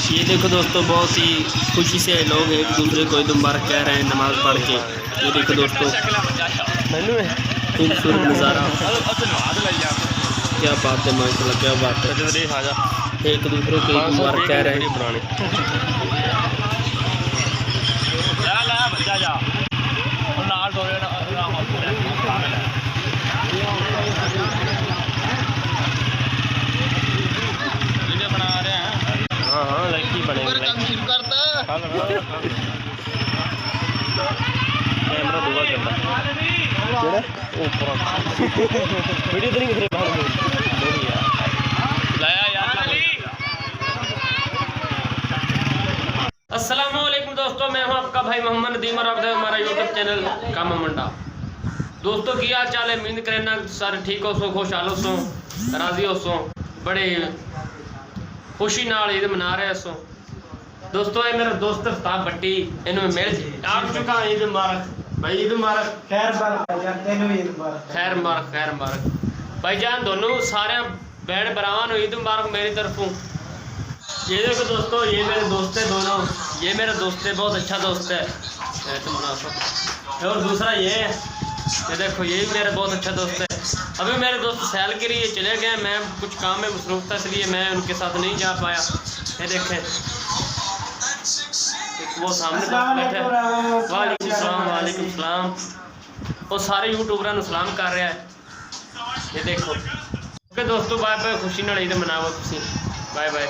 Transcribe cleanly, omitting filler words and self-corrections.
ये देखो दोस्तों, बहुत ही खुशी से लोग एक दूसरे को ईद मुबारक कह रहे हैं नमाज़ पढ़ के। ये देखो दोस्तों, खूबसूरत नज़ारा, क्या बात है माशाल्लाह, क्या बात है। एक दूसरे को ईद मुबारक कह रहे हैं। कैमरा दूगा चलता वीडियो तो नहीं दिख रही बाहर अस्सलामुअलैकुम दोस्तों, मैं हूं आपका भाई मोहम्मद नदीम और आप देख हमारा यूट्यूब चैनल काम मंडा। दोस्तों की हाल चाल है, उम्मीद करना सारे ठीक हो सो, खुशहाल हो सो, राजी हो सो, बड़े खुशी नाल ईद मना रहे सो। दोस्तों ये मेरा दोस्त अफ्ताब भट्टी, इन्होंने मिल आ चुका। ईद मुबारक भाई, ईद मुबारक, खैर मुबारक, खैर मुबारक भाईजान, दोनों सारे बहन भरावान ईद मुबारक मेरी तरफों। ये देखो दोस्तों, ये मेरे दोस्त है दोनों, ये मेरा दोस्त है, बहुत अच्छा दोस्त है तो मुनाफा। और दूसरा ये है, ये देखो, ये भी मेरा बहुत अच्छा दोस्त है। अभी मेरे दोस्त सैल के लिए चले गए, मैं कुछ काम में मसरूफ था इसलिए मैं उनके साथ नहीं जा पाया। ये देखें वो सामने बैठे, वालेकुम सलाम, वो सारे यूट्यूबर सलाम कर रहा है। ये देखो दोस्तों, बाय बाय, खुशी नाल ईद मनाओ तुसीं, बाय बाय।